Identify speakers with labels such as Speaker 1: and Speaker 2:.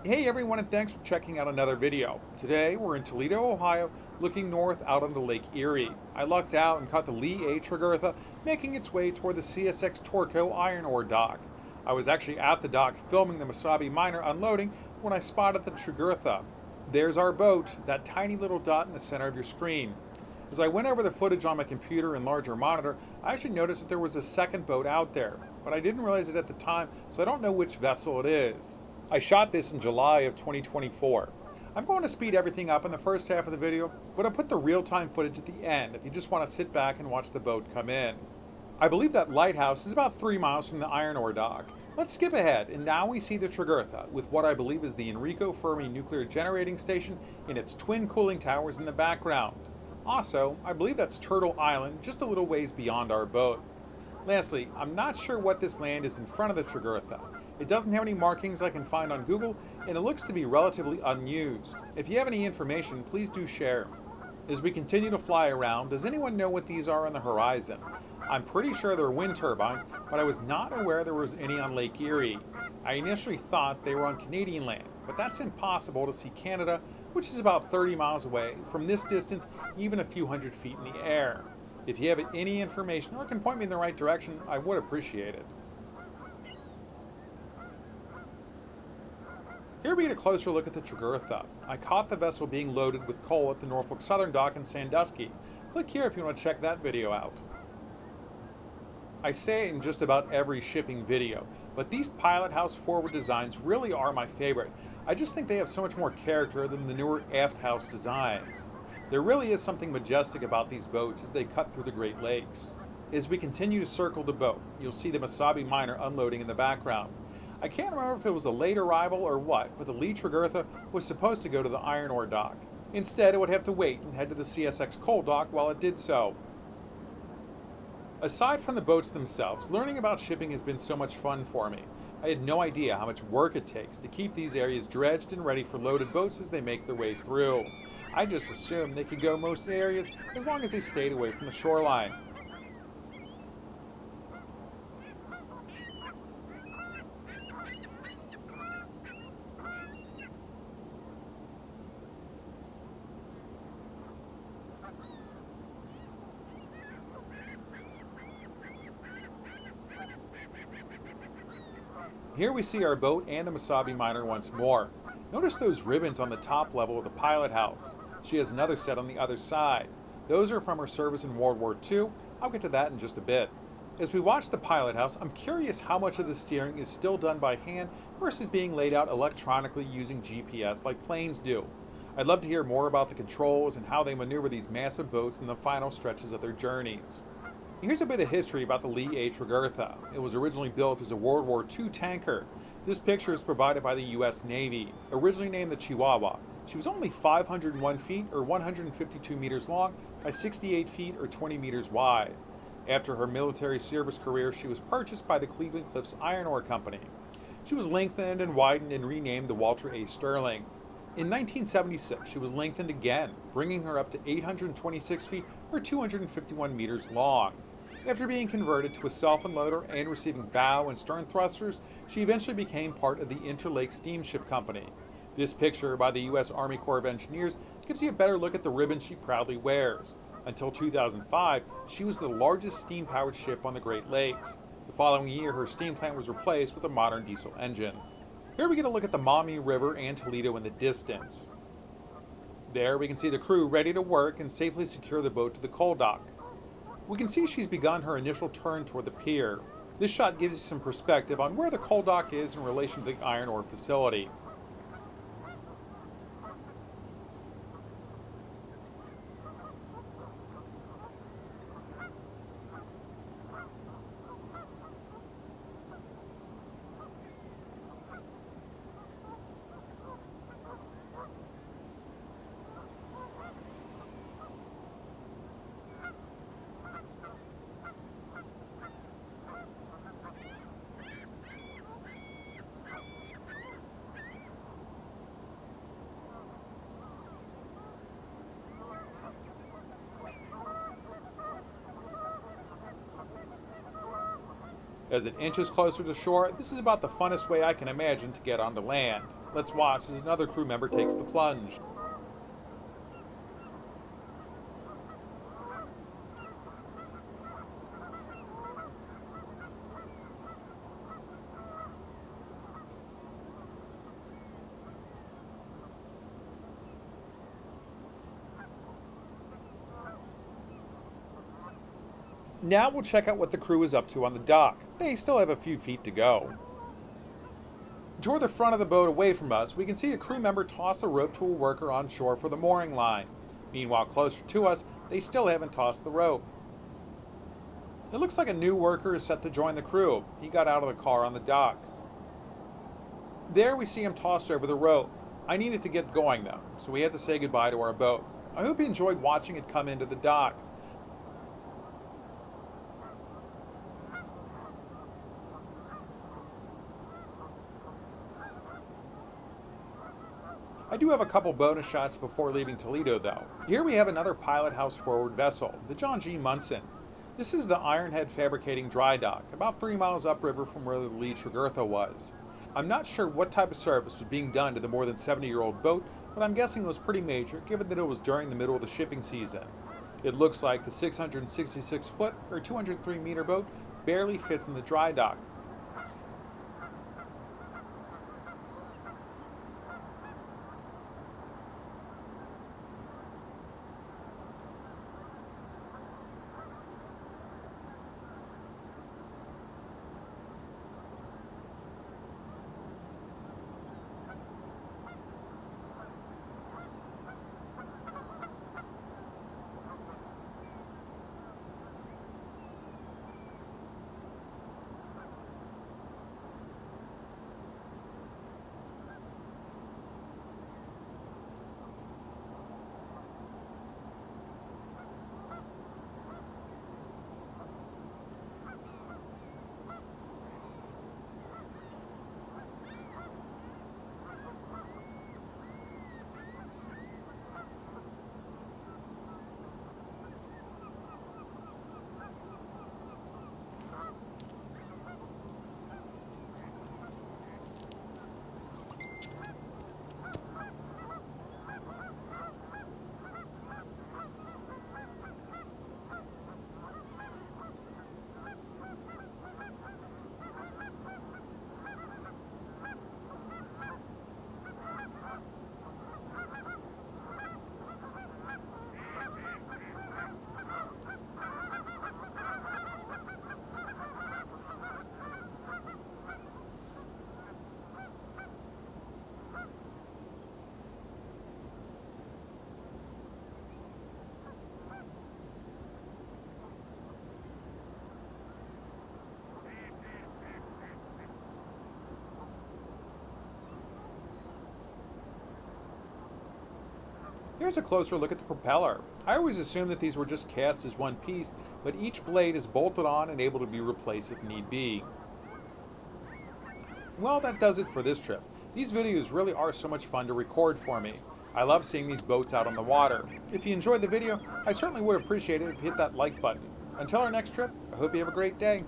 Speaker 1: Hey everyone, and thanks for checking out another video. Today we're in Toledo, Ohio, looking north out onto Lake Erie. I lucked out and caught the Lee A. Tregurtha making its way toward the CSX Torco iron ore dock. I was actually at the dock filming the Mesabi miner unloading when I spotted the Tregurtha. There's our boat, that tiny little dot in the center of your screen. As I went over the footage on my computer and larger monitor, I actually noticed that there was a second boat out there, but I didn't realize it at the time, so I don't know which vessel it is. I shot this in July of 2024. I'm going to speed everything up in the first half of the video, but I'll put the real-time footage at the end if you just want to sit back and watch the boat come in. I believe that lighthouse is about 3 miles from the iron ore dock. Let's skip ahead, and now we see the Tregurtha with what I believe is the Enrico Fermi nuclear generating station and its twin cooling towers in the background. Also, I believe that's Turtle Island, just a little ways beyond our boat. Lastly, I'm not sure what this land is in front of the Tregurtha. It doesn't have any markings I can find on Google, and it looks to be relatively unused. If you have any information, please do share. As we continue to fly around, does anyone know what these are on the horizon? I'm pretty sure they're wind turbines, but I was not aware there was any on Lake Erie. I initially thought they were on Canadian land, but that's impossible to see Canada, which is about 30 miles away, from this distance, even a few hundred feet in the air. If you have any information or can point me in the right direction, I would appreciate it. Here we get a closer look at the Tregurtha. I caught the vessel being loaded with coal at the Norfolk Southern dock in Sandusky. Click here if you want to check that video out. I say it in just about every shipping video, but these pilot house forward designs really are my favorite. I just think they have so much more character than the newer aft house designs. There really is something majestic about these boats as they cut through the Great Lakes. As we continue to circle the boat, you'll see the Mesabi miner unloading in the background. I can't remember if it was a late arrival or what, but the Lee Tregurtha was supposed to go to the iron ore dock. Instead, it would have to wait and head to the CSX coal dock while it did so. Aside from the boats themselves, learning about shipping has been so much fun for me. I had no idea how much work it takes to keep these areas dredged and ready for loaded boats as they make their way through. I just assumed they could go most areas as long as they stayed away from the shoreline. Here we see our boat and the Mesabi miner once more. Notice those ribbons on the top level of the pilot house. She has another set on the other side. Those are from her service in World War II. I'll get to that in just a bit. As we watch the pilot house, I'm curious how much of the steering is still done by hand versus being laid out electronically using GPS like planes do. I'd love to hear more about the controls and how they maneuver these massive boats in the final stretches of their journeys. Here's a bit of history about the Lee A. Tregurtha. It was originally built as a World War II tanker. This picture is provided by the U.S. Navy, originally named the Chihuahua. She was only 501 feet or 152 meters long by 68 feet or 20 meters wide. After her military service career, she was purchased by the Cleveland Cliffs Iron Ore Company. She was lengthened and widened and renamed the Walter A. Sterling. In 1976, she was lengthened again, bringing her up to 826 feet or 251 meters long. After being converted to a self-unloader and receiving bow and stern thrusters, she eventually became part of the Interlake Steamship Company. This picture by the U.S. Army Corps of Engineers gives you a better look at the ribbon she proudly wears. Until 2005, she was the largest steam-powered ship on the Great Lakes. The following year, her steam plant was replaced with a modern diesel engine. Here we get a look at the Maumee River and Toledo in the distance. There we can see the crew ready to work and safely secure the boat to the coal dock. We can see she's begun her initial turn toward the pier. This shot gives you some perspective on where the coal dock is in relation to the iron ore facility. As it inches closer to shore, this is about the funnest way I can imagine to get onto land. Let's watch as another crew member takes the plunge. Now we'll check out what the crew is up to on the dock. They still have a few feet to go. Toward the front of the boat away from us, we can see a crew member toss a rope to a worker on shore for the mooring line. Meanwhile, closer to us, they still haven't tossed the rope. It looks like a new worker is set to join the crew. He got out of the car on the dock. There we see him toss over the rope. I needed to get going though, so we had to say goodbye to our boat. I hope you enjoyed watching it come into the dock. I do have a couple bonus shots before leaving Toledo though. Here we have another Pilot House forward vessel, the John G. Munson. This is the Ironhead Fabricating Dry Dock, about 3 miles upriver from where the Lee Tregurtha was. I'm not sure what type of service was being done to the more than 70-year-old boat, but I'm guessing it was pretty major given that it was during the middle of the shipping season. It looks like the 666-foot or 203-meter boat barely fits in the dry dock. Here's a closer look at the propeller. I always assumed that these were just cast as one piece, but each blade is bolted on and able to be replaced if need be. Well, that does it for this trip. These videos really are so much fun to record for me. I love seeing these boats out on the water. If you enjoyed the video, I certainly would appreciate it if you hit that like button. Until our next trip, I hope you have a great day.